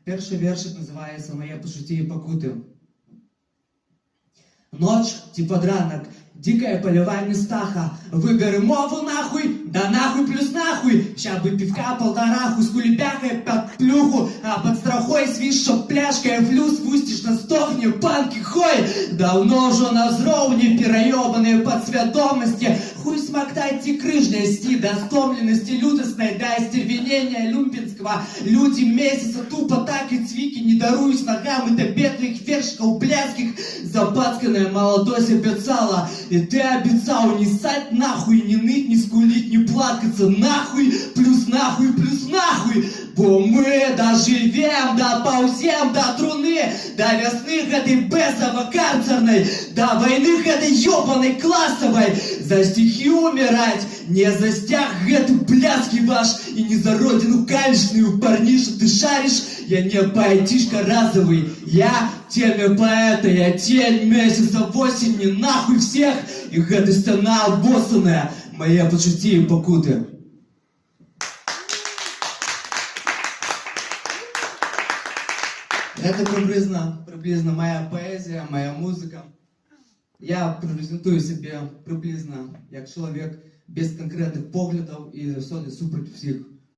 Перший вершик називається «Моє почуття і покути». Ночь, типа дранок, дикая полевая местаха. Выбери мову нахуй, да нахуй плюс нахуй. Ща бы пивка полтораху, с кулебякой под плюху. А под страхой свищ, чтоб пляшкой флюс пустишь на стохне, панки хой. Давно уже на взровне переебанные подсведомости. Хуй смоктайте крыжности, до стомленности лютостной, до остервенения люмпинского. Люди месяца тупо так и цвики, не даруюсь ногам и до бедных вершков блядских. Запацканное молодось обещала. И ты обещал не ссать нахуй, не ныть, не скулить, не плакаться нахуй, плюс нахуй, плюс нахуй. Бо мы доживем, доползем до труны, до весны этой бесово-карцерной, до войны этой ебаной классовой. За стихи умирать, не за стяг эту блядский ваш, и не за родину калечную, парниша, ты шаришь. Я не поэтишка разовый, я теме поэта, я тень месяца в осени, нахуй всех, и эта стена обоссанная, мои почуття и покуты. Это приблизно моя поезія, моя музика. Я презентую себе приблизно як чоловік без конкретних поглядів і завжди супроти всіх